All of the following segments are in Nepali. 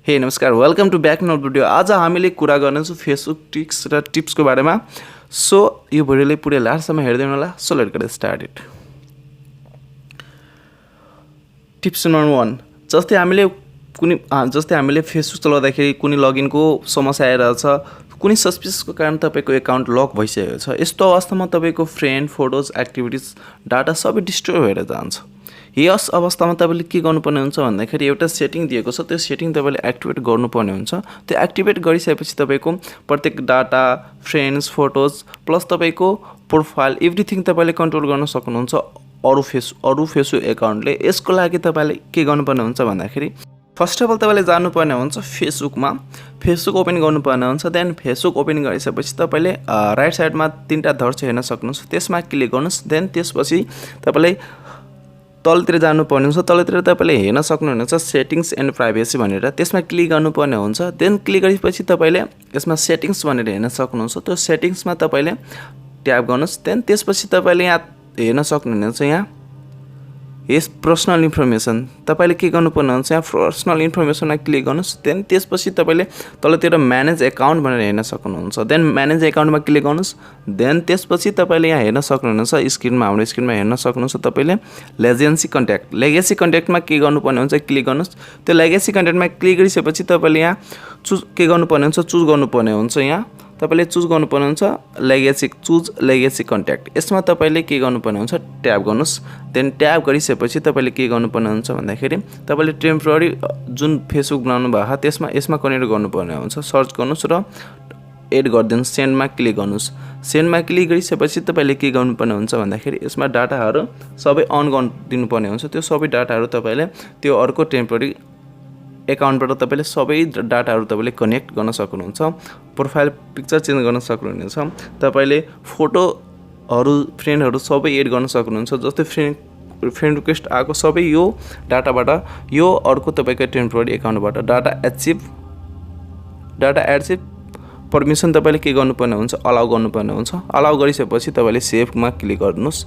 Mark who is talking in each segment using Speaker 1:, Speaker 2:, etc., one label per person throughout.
Speaker 1: हे नमस्कार, welcome to back note video. आज हामीले कुरा गर्नेछौँ फेसबुक ट्रिक्स र टिप्सको बारेमा। सो यो भिडियोले पुरै लास्टसम्म हेर्दैन होला। So let's get started. Tips number 1, जस्तै हामीले फेसबुक चलाउँदाखेरि कुनै लगइनको समस्या आइरहेछ, कुनै सस्पिसियसको कारण तपाईको एकाउन्ट लक भइसकेको छ। यस्तो अवस्थामा तपाईको फ्रेन्ड, फोटोज, एक्टिभिटिज, डाटा सबै डिस्ट्रोय भएर जान्छ। यस अवस्थामा तपाईले के गर्नुपर्ने हुन्छ भन्दाखेरि एउटा सेटिङ दिएको छ, त्यो सेटिङ तपाईले एक्टिभेट गर्नुपर्ने हुन्छ। त्यो एक्टिभेट गरिसकेपछि तपाईको प्रत्येक डाटा, फ्रेन्ड्स, फोटोज प्लस तपाईको प्रोफाइल एभ्रिथिङ तपाईले कन्ट्रोल गर्न सक्नुहुन्छ अरु फेसबुक एकाउन्टले। यसको लागि तपाईले के गर्नुपर्ने हुन्छ भन्दाखेरि फर्स्ट अफ अल तपाईले जानुपर्ने हुन्छ फेसबुक ओपन गर्नुपर्ने हुन्छ। देन फेसबुक ओपन गरिसकेपछि तपाईले राइट साइडमा तीनटा धर्छ हेर्न सक्नुहुन्छ, त्यसमा क्लिक गर्नुस्। देन त्यसपछि तपाईले तलतिर जानुपर्ने हुन्छ। तलतिर तपाईले हेर्न सक्नुहुनेछ सेटिङ्स एन्ड प्राइभेसी भनेर, त्यसमा क्लिक गर्नुपर्ने हुन्छ। देन क्लिक गरेपछि तपाईले यसमा सेटिङ्स भनेर हेर्न सक्नुहुन्छ, त्यो सेटिङ्समा तपाईले ट्याप गर्नुस्। देन त्यसपछि तपाईले यहाँ हेर्न सक्नुहुनेछ, यहाँ यस पर्सनल इन्फर्मेसन तपाईले के गर्नुपर्ने हुन्छ, यहाँ पर्सनल इन्फर्मेसनमा क्लिक गर्नुस्। देन त्यसपछि तपाईले तलतिर म्यानेज एकाउन्ट भनेर हेर्न सक्नुहुन्छ। देन म्यानेज एकाउन्टमा क्लिक गर्नुस्। देन त्यसपछि तपाईले यहाँ हेर्न सक्नुहुनेछ, हाम्रो स्क्रिनमा हेर्न सक्नुहुन्छ तपाईले लेगेसी कन्ट्याक्टमा के गर्नुपर्ने हुन्छ, क्लिक गर्नुस्। त्यो लेगेसी कन्ट्याक्टमा क्लिक गरिसकेपछि तपाईले यहाँ के गर्नुपर्ने हुन्छ, चुज गर्नुपर्ने हुन्छ। यहाँ तपाईले चुज गर्नुपर्ने हुन्छ लेगेसी कन्ट्याक्ट। यसमा तपाईले के गर्नुपर्ने हुन्छ, ट्याप गर्नुस्। देन ट्याप गरिसकेपछि तपाईले के गर्नुपर्ने हुन्छ भन्दाखेरि तपाईले टेम्पोररी जुन फेसबुक बनाउनु भएको छ यसमा कनेक्ट गर्नुपर्ने हुन्छ। सर्च गर्नुस् र एड गरिदिनुस्। सेन्डमा क्लिक गर्नुस्। सेन्डमा क्लिक गरिसकेपछि तपाईले के गर्नुपर्ने हुन्छ भन्दाखेरि यसमा डाटाहरू सबै अन गरिदिनुपर्ने हुन्छ। त्यो सबै डाटाहरू तपाईले त्यो अर्को टेम्पोररी एकाउन्टबाट तपाईले सबै डाटाहरू तपाईले कनेक्ट गर्न सक्नुहुन्छ। प्रोफाइल पिक्चर चेन्ज गर्न सक्नुहुनेछ। तपाईले फोटोहरू, फ्रेन्डहरू सबै एड गर्न सक्नुहुन्छ। जस्तै फ्रेन्ड रिक्वेस्ट आएको सबै यो डाटाबाट, यो अर्को तपाईको टेम्पोररी एकाउन्टबाट डाटा एड पर्मिसन तपाईले के गर्नुपर्ने हुन्छ, अलाउ गर्नुपर्ने हुन्छ। अलाउ गरिसकेपछि तपाईले सेभमा क्लिक गर्नुस्।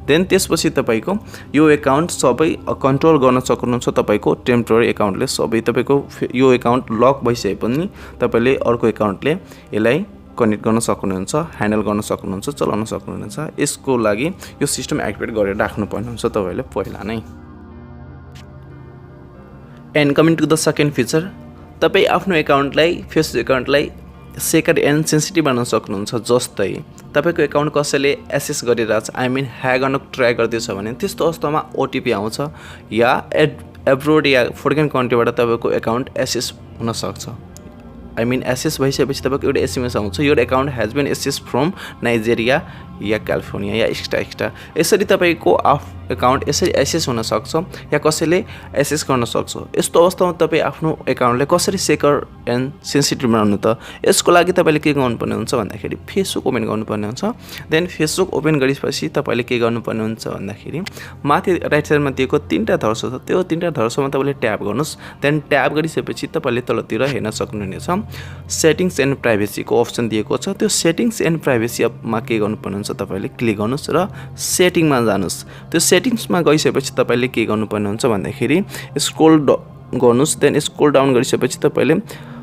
Speaker 1: देन त्यसपछि तपाईको यो एकाउन्ट सबै कन्ट्रोल गर्न सक्नुहुन्छ। तपाईको टेम्पोररी एकाउन्टले सबै तपाईको यो एकाउन्ट लक भइसके पनि तपाईले अर्को एकाउन्टले यसलाई कनेक्ट गर्न सक्नुहुन्छ, ह्यान्डल गर्न सक्नुहुन्छ, चलाउन सक्नुहुन्छ। यसको लागि यो सिस्टम एक्टिभेट गरेर राख्नुपर्ने हुन्छ तपाईले पहिला नै। And coming to the second feature, तपाई आफ्नो फेसबुक एकाउन्टलाई सेक्रेट एन्ड सेन्सिटिभ बनाउन सक्नुहुन्छ। जस्तै तपाईको एकाउन्ट कसैले एक्सेस गरिरहेछ, ह्याक गर्न ट्राई गर्दैछ भने त्यस्तो अवस्थामा ओटिपी आउँछ या एब्रोड या फरेन कन्ट्रीबाट तपाईको एकाउन्ट एक्सेस हुन सक्छ। एक्सेस भइसकेपछि तपाईको एउटा एसएमएस आउँछ, यो account has been access from Nigeria या क्यालिफोर्निया या एक्स्ट्रा। यसरी तपाईको एकाउन्ट यसरी एक्सेस हुन सक्छ या कसैले एक्सेस गर्न सक्छ। यस्तो अवस्थामा तपाई आफ्नो एकाउन्टलाई कसरी सेक्योर एन्ड सेन्सिटिभ बनाउनु त, यसको लागि तपाईले के गर्नुपर्ने हुन्छ भन्दाखेरि फेसबुक ओपन गर्नुपर्ने हुन्छ। देन फेसबुक ओपन गरेपछि तपाईले के गर्नुपर्ने हुन्छ भन्दाखेरि माथि राइट साइडमा दिएको तीनटा धर्स छ, त्यो तीनटा धर्समा तपाईले ट्याप गर्नुस्। देन ट्याप गरिसकेपछि तपाईले तलतिर हेर्न सक्नुहुनेछ सेटिङ्स एन्ड प्राइभेसीको अप्सन दिएको छ। त्यो सेटिङ्स एन्ड प्राइभेसीमा के गर्नुपर्ने हुन्छ, तपाईले क्लिक गर्नुस् र सेटिङमा जानुस्। त्यो सेटिङ्समा गइसकेपछि तपाईले के गर्नुपर्ने हुन्छ भन्दाखेरि स्क्रोल गर्नुस्। देन स्क्रोल डाउन गरिसकेपछि तपाईले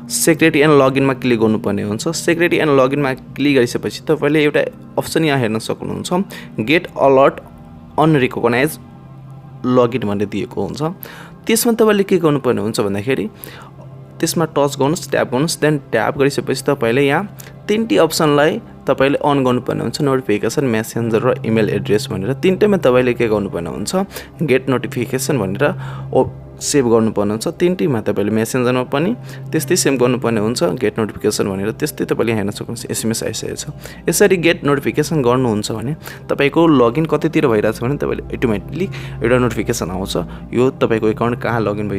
Speaker 1: सेक्युरिटी एन्ड लगइनमा क्लिक गर्नुपर्ने हुन्छ। सेक्युरिटी एन्ड लगइनमा क्लिक गरिसकेपछि तपाईले एउटा अप्सन यहाँ हेर्न सक्नुहुन्छ, गेट अलर्ट अनरिकग्नाइज लगइन भनेर दिएको हुन्छ। त्यसमा तपाईले के गर्नुपर्ने हुन्छ भन्दाखेरि त्यसमा टच गर्नुस्, ट्याप गर्नुस्। देन ट्याप गरिसकेपछि तपाईले यहाँ तीनटी अप्सनलाई तपाईले अन गर्नुपर्ने हुन्छ, नोटिफिकेसन, मेसेन्जर र इमेल एड्रेस भनेर। तीनटैमा तपाईले के गर्नुपर्ने हुन्छ, गेट नोटिफिकेसन भनेर सेभ गर्नुपर्ने हुन्छ। तीनटैमा तपाईले मेसेन्जरमा पनि त्यस्तै सेभ गर्नुपर्ने हुन्छ, गेट नोटिफिकेसन भनेर। त्यस्तै तपाईले हेर्न सक्नुहुन्छ एसएमएस आइसकेको छ। यसरी गेट नोटिफिकेसन गर्नुहुन्छ भने तपाईको लगइन कतितिर भइरहेछ भने तपाईले अटोमेटिकली एउटा नोटिफिकेसन आउँछ, यो तपाईको एकाउन्ट कहाँ लगइन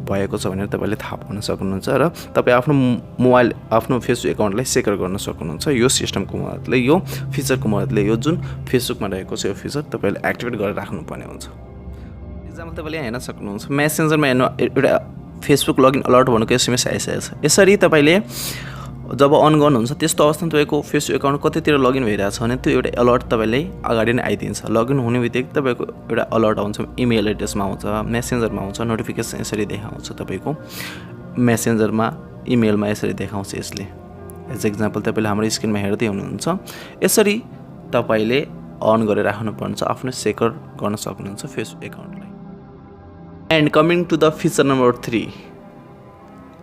Speaker 1: भएको छ भनेर तपाईले थाहा पाउन सक्नुहुन्छ र तपाई आफ्नो फेसबुक एकाउन्टलाई सेक्योर गर्न सक्नुहुन्छ। यो सिस्टमको मद्दतले, यो फिचरको मद्दतले, यो जुन फेसबुकमा रहेको छ यो फिचर तपाईले एक्टिभेट गरेर राख्नुपर्ने हुन्छ। एक्जाम्पल तपाईले हेर्न सक्नुहुन्छ, मेसेन्जरमा एउटा फेसबुक लगइन अलर्ट भनेको एसएमएस आइसकेको छ। यसरी तपाईले जब अन गर्नुहुन्छ त्यस्तो अवस्थामा तपाईको फेसबुक एकाउन्ट कतितिर लगइन भइरहेछ भने त्यो एउटा अलर्ट तपाईलाई अगाडि नै आइदिन्छ। लगइन हुने बित्तिकै तपाईको एउटा अलर्ट आउँछ, इमेल एड्रेसमा आउँछ, मेसेन्जरमा आउँछ, नोटिफिकेसन यसरी देखाउँछ। तपाईको मेसेन्जरमा इमेलमा यसरी देखाउँछ यसले। एज एक्जाम्पल तपाईँले हाम्रो स्क्रिनमा हेर्दै हुनुहुन्छ। यसरी तपाईँले अन गरेर राख्नुपर्छ, आफ्नो सेक्युर गर्न सक्नुहुन्छ फेसबुक एकाउन्टलाई। And coming to the feature number 3,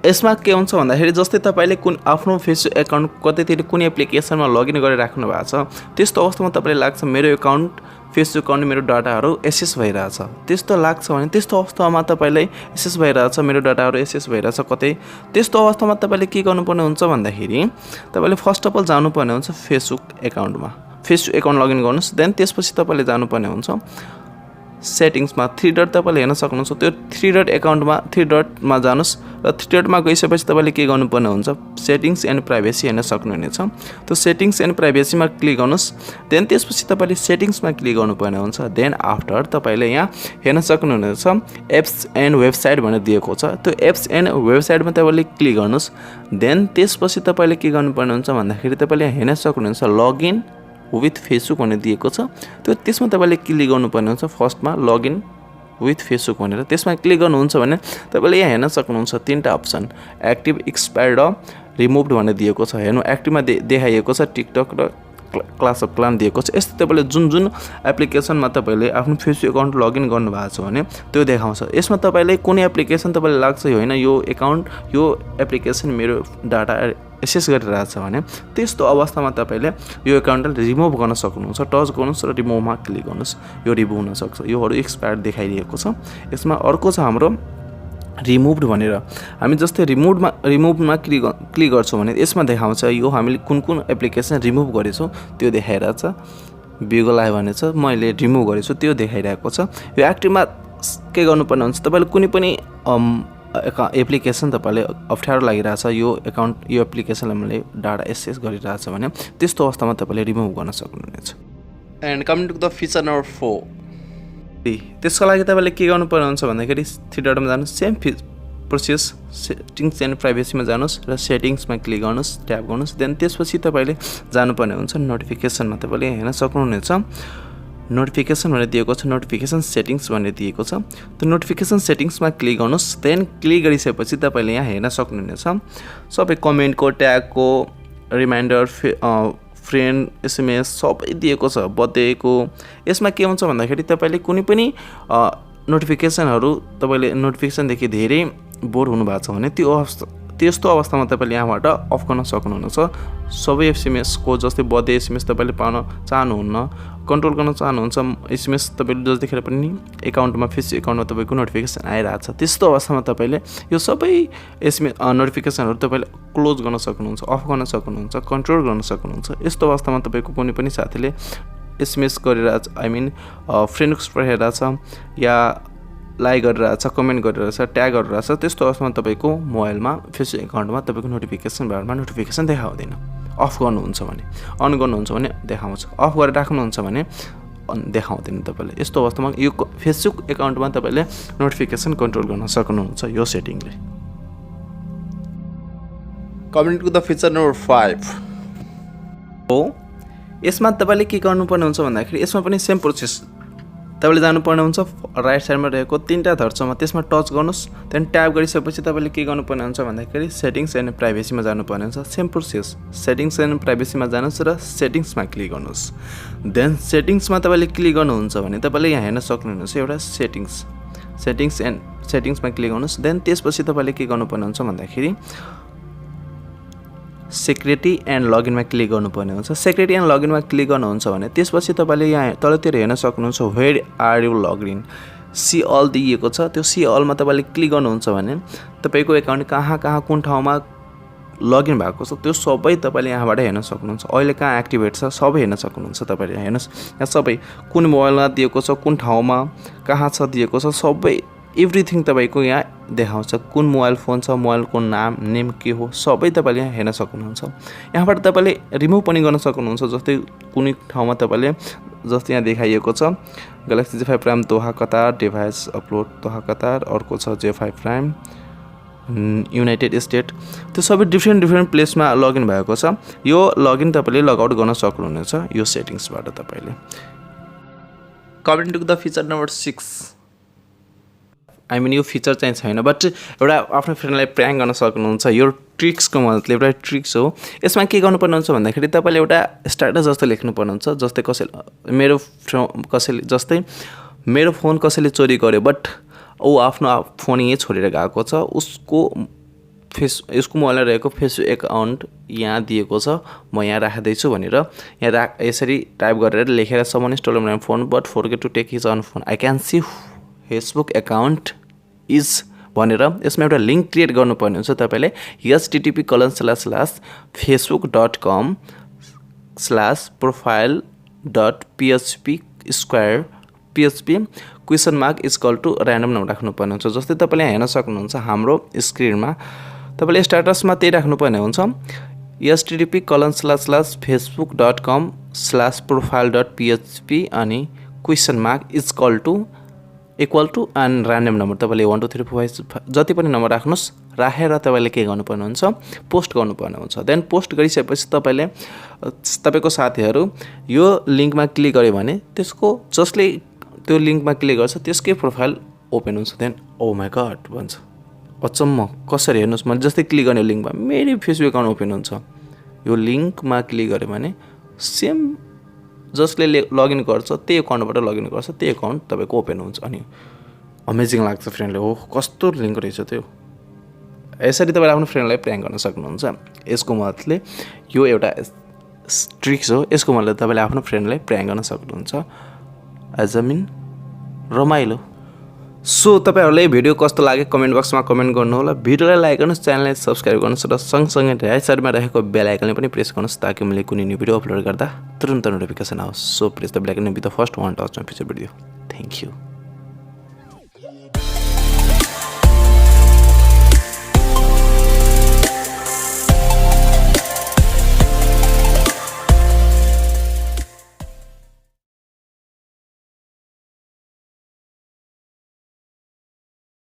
Speaker 1: यसमा के हुन्छ भन्दाखेरि जस्तै तपाईँले आफ्नो फेसबुक एकाउन्ट कतैतिर कुनै एप्लिकेसनमा लगइन गरेर राख्नु भएको छ, त्यस्तो अवस्थामा तपाईँलाई लाग्छ मेरो एकाउन्ट फेसबुक एकाउन्ट मेरो डाटाहरू एक्सेस भइरहेछ, त्यस्तो लाग्छ भने त्यस्तो अवस्थामा तपाईँलाई एक्सेस भइरहेछ, मेरो डाटाहरू एक्सेस भइरहेछ कतै, त्यस्तो अवस्थामा तपाईँले के गर्नुपर्ने हुन्छ भन्दाखेरि तपाईँले फर्स्ट अफ अल जानुपर्ने हुन्छ फेसबुक एकाउन्टमा। फेसबुक एकाउन्ट लगइन गर्नुहोस्, देन त्यसपछि तपाईँले जानुपर्ने हुन्छ सेटिङ्समा। 3 डट तपाईँले हेर्न सक्नुहुन्छ, त्यो 3 डट एकाउन्टमा 3 डटमा जानुहोस् र 3 डटमा गइसकेपछि तपाईँले के गर्नुपर्ने हुन्छ सेटिङ्स एन्ड प्राइभेसी हेर्न सक्नुहुनेछ। त्यो सेटिङ्स एन्ड प्राइभेसीमा क्लिक गर्नुहोस्, देन त्यसपछि तपाईँले सेटिङ्समा क्लिक गर्नुपर्ने हुन्छ। देन आफ्टर तपाईँले यहाँ हेर्न सक्नुहुनेछ एप्स एन्ड वेबसाइट भनेर दिएको छ, त्यो एप्स एन्ड वेबसाइटमा तपाईँले क्लिक गर्नुहोस्। देन त्यसपछि तपाईँले के गर्नुपर्ने हुन्छ भन्दाखेरि तपाईँले हेर्न सक्नुहुनेछ लगइन विथ फेसबुक भनेर दिएको छ, त्यो त्यसमा तपाईँले क्लिक गर्नुपर्ने हुन्छ। फर्स्टमा लगइन विथ फेसबुक भनेर त्यसमा क्लिक गर्नुहुन्छ भने तपाईँले यहाँ हेर्न सक्नुहुन्छ 3टा अप्सन एक्टिभ, एक्सपायर्ड र रिमुभड भनेर दिएको छ। हेर्नु एक्टिभमा देखाइएको छ टिकटक र क्लास अफ क्लान दिएको छ। यस्तो तपाईँले जुन जुन एप्लिकेसनमा तपाईँले आफ्नो फेसबुक एकाउन्ट लगइन गर्नुभएको छ भने त्यो देखाउँछ। यसमा तपाईँले कुनै एप्लिकेसन तपाईँलाई लाग्छ होइन यो एकाउन्ट यो एप्लिकेसन मेरो डाटा एक्सेस गरिरहेछ भने त्यस्तो अवस्थामा तपाईँले यो एकाउन्टलाई रिमुभ गर्न सक्नुहुन्छ। टच गर्नुहोस् र रिमुभमा क्लिक गर्नुहोस्, यो रिमुभ हुनसक्छ। योहरू एक्सपायर देखाइदिएको छ। यसमा अर्को छ हाम्रो रिमुभड भनेर। हामी जस्तै रिमुभमा क्लिक गर्छौँ भने यसमा देखाउँछ यो हामीले कुन कुन एप्लिकेसन रिमुभ गरेछौँ त्यो देखाइरहेको छ। बिगल आयो भने छ मैले रिमुभ गरेछु त्यो देखाइरहेको छ। यो एक्टिभमा के गर्नुपर्ने हुन्छ तपाईँले कुनै पनि एप्लिकेसन तपाईँले अप्ठ्यारो लागिरहेछ यो एकाउन्ट यो एप्लिकेसनलाई मैले डाटा एक्सेस गरिरहेछ भने त्यस्तो अवस्थामा तपाईँले रिमुभ गर्न सक्नुहुनेछ। And coming to the feature number 4, त्यसको लागि तपाईँले के गर्नुपर्ने हुन्छ भन्दाखेरि 3 डटमा जानुहोस्, सेम प्रोसेस सेटिङ्स एन्ड प्राइभेसीमा जानुहोस् र सेटिङ्समा क्लिक गर्नुहोस्, ट्याप गर्नुहोस्। देन त्यसपछि तपाईँले जानुपर्ने हुन्छ नोटिफिकेसनमा। तपाईँले हेर्न सक्नुहुनेछ नोटिफिकेसन भनेर दिएको छ, नोटिफिकेसन सेटिङ्स भनेर दिएको छ। त्यो नोटिफिकेसन सेटिङ्समा क्लिक गर्नुहोस्। देन क्लिक गरिसकेपछि तपाईँले यहाँ हेर्न सक्नुहुनेछ सबै कमेन्टको, ट्यागको, रिमाइन्डर, फ्रेन्ड, एसएमएस सबै दिएको छ, बर्थडेको। यसमा के हुन्छ भन्दाखेरि तपाईँले कुनै पनि नोटिफिकेसनहरू तपाईँले नोटिफिकेसनदेखि धेरै बोर हुनुभएको छ भने त्यस्तो अवस्थामा तपाईँले यहाँबाट अफ गर्न सक्नुहुनेछ। सबै एसएमएसको जस्तै बर्थडे एसएमएस तपाईँले पाउन चाहनुहुन्न, कन्ट्रोल गर्न चाहनुहुन्छ, एसएमएस तपाईँले जतिखेर पनि एकाउन्टमा फेसबुक एकाउन्टमा तपाईँको नोटिफिकेसन आइरहेछ त्यस्तो अवस्थामा तपाईँले यो सबै एसएमएस नोटिफिकेसनहरू तपाईँले क्लोज गर्न सक्नुहुन्छ, अफ गर्न सक्नुहुन्छ, कन्ट्रोल गर्न सक्नुहुन्छ। यस्तो अवस्थामा तपाईँको कुनै पनि साथीले एसएमएस गरिरहेछ, आई मिन फ्रेन्ड्स पठाइरहेछ या लाइक गरिरहेछ, कमेन्ट गरिरहेछ, ट्याग गरिरहेछ, त्यस्तो अवस्थामा तपाईँको मोबाइलमा फेसबुक एकाउन्टमा तपाईँको नोटिफिकेसन बारमा नोटिफिकेसन देखाउँदैन। अफ गर्नुहुन्छ भने, अन गर्नुहुन्छ भने देखाउँछ, अफ गरेर राख्नुहुन्छ भने देखाउँदैन तपाईँले। यस्तो अवस्थामा यो फेसबुक एकाउन्टमा तपाईँले नोटिफिकेसन कन्ट्रोल गर्न सक्नुहुन्छ यो सेटिङले। Coming to the feature number 5 हो, यसमा तपाईँले के गर्नुपर्ने हुन्छ भन्दाखेरि यसमा पनि सेम प्रोसेस तपाईँले जानुपर्ने हुन्छ राइट साइडमा रहेको 3टा धर्छमा त्यसमा टच गर्नुहोस्। त्यहाँदेखि ट्याप गरिसकेपछि तपाईँले के गर्नुपर्ने हुन्छ भन्दाखेरि सेटिङ्स एन्ड प्राइभेसीमा जानुपर्ने हुन्छ। सेम प्रोसेस सेटिङ्स एन्ड प्राइभेसीमा जानुहोस् र सेटिङ्समा क्लिक गर्नुहोस्। देन सेटिङ्समा तपाईँले क्लिक गर्नुहुन्छ भने तपाईँले यहाँ हेर्न सक्नुहुनेछ एउटा सेटिङ्समा क्लिक गर्नुहोस्। देन त्यसपछि तपाईँले के गर्नुपर्ने हुन्छ भन्दाखेरि सेक्युरिटी एन्ड लगइनमा क्लिक गर्नुपर्ने हुन्छ। सेक्युरिटी एन्ड लगइनमा क्लिक गर्नुहुन्छ भने त्यसपछि तपाईँले यहाँ तलतिर हेर्न सक्नुहुन्छ where are you login, see all दिएको छ। त्यो सी अलमा तपाईँले क्लिक गर्नुहुन्छ भने तपाईँको एकाउन्ट कहाँ कुन ठाउँमा लगइन भएको छ त्यो सबै तपाईँले यहाँबाट हेर्न सक्नुहुन्छ। अहिले कहाँ एक्टिभेट छ सबै हेर्न सक्नुहुन्छ तपाईँले। हेर्नुहोस् यहाँ सबै कुन मोबाइलमा दिएको छ, कुन ठाउँमा कहाँ छ दिएको छ, सबै एभ्रिथिङ तपाईँको यहाँ देखाउँछ। कुन मोबाइल फोन छ, मोबाइलको नेम के हो सबै तपाईँले यहाँ हेर्न सक्नुहुन्छ। यहाँबाट तपाईँले रिमुभ पनि गर्न सक्नुहुन्छ। जस्तै कुनै ठाउँमा तपाईँले जस्तै यहाँ देखाइएको छ ग्यालेक्सी J5 प्राइम दोहा कतार, डिभाइस अपलोड दोहा कतार, अर्को छ J5 प्राइम युनाइटेड स्टेट, त्यो सबै डिफ्रेन्ट प्लेसमा लगइन भएको छ। यो लगइन तपाईँले लगआउट गर्न सक्नुहुनेछ यो सेटिङ्सबाट तपाईँले। Coming to the feature number 6 I mean यो फिचर चाहिँ छैन, बट एउटा आफ्नो फ्रेन्डलाई प्र्याङ्क गर्न सक्नुहुन्छ। यो ट्रिक्सको मतलब एउटा ट्रिक्स हो। यसमा के गर्नुपर्ने हुन्छ भन्दाखेरि तपाईँले एउटा स्ट्याटस जस्तो लेख्नुपर्ने हुन्छ, जस्तै जस्तै मेरो फोन कसैले चोरी गर्यो बट ऊ आफ्नो फोन यहीँ छोडेर गएको छ, उसको मोबाइलमा रहेको फेसबुक एकाउन्ट यहाँ दिएको छ, म यहाँ राख्दैछु भनेर यहाँ यसरी टाइप गरेर लेखेर someone stole my phone but forget to take his on phone, I can see Facebook account is भनेर यसमा एउटा लिङ्क क्रिएट गर्नुपर्ने हुन्छ। तपाईँले http://facebook.com/profile.php_random नाम राख्नुपर्ने हुन्छ। जस्तै तपाईँले हेर्न सक्नुहुन्छ हाम्रो स्क्रिनमा, तपाईँले स्ट्याटसमा त्यही राख्नुपर्ने हुन्छ, http://facebook.com/profile.php अनि $= एन्ड ऱ्यान्डम नम्बर तपाईँले 1 2 3 4 5 जति पनि नम्बर राख्नुहोस्, राखेर तपाईँले के गर्नुपर्ने हुन्छ, पोस्ट गर्नुपर्ने हुन्छ। देन पोस्ट गरिसकेपछि तपाईँको साथीहरू यो लिङ्कमा क्लिक गर्यो भने त्यसको जसले त्यो लिङ्कमा क्लिक गर्छ त्यसकै प्रोफाइल ओपन हुन्छ। देन ओ माई गड भन्छ, अचम्म कसरी हेर्नुहोस्, मैले जस्तै क्लिक गर्ने लिङ्कमा मेरो फेसबुक एकाउन्ट ओपन हुन्छ। यो लिङ्कमा क्लिक गऱ्यो भने सेम जसले लगइन गर्छ त्यही एकाउन्टबाट लगइन गर्छ, त्यही एकाउन्ट तपाईँको ओपन हुन्छ। अनि अमेजिङ लाग्छ फ्रेन्डले, हो कस्तो लिङ्क रहेछ त्यो। यसरी तपाईँले आफ्नो फ्रेन्डलाई प्र्याङ्क गर्न सक्नुहुन्छ। यसको मतले यो एउटा ट्रिक्स हो, यसको मतलब तपाईँले आफ्नो फ्रेन्डलाई प्र्याङ्क गर्न सक्नुहुन्छ। एज अ मिन रमाइलो। सो तपाईँहरूलाई भिडियो कस्तो लाग्यो कमेन्ट बक्समा कमेन्ट गर्नुहोला। भिडियोलाई लाइक गर्नुहोस्, च्यानललाई सब्सक्राइब गर्नुहोस् र सँगसँगै राइट साइडमा रहेको बेल आइकनले पनि प्रेस गर्नुहोस् ताकि मैले कुनै न्यू भिडियो अपलोड गर्दा तुरन्त नोटिफिकेसन आओस्। So press the bell icon be the first one to watch my future video. Thank you.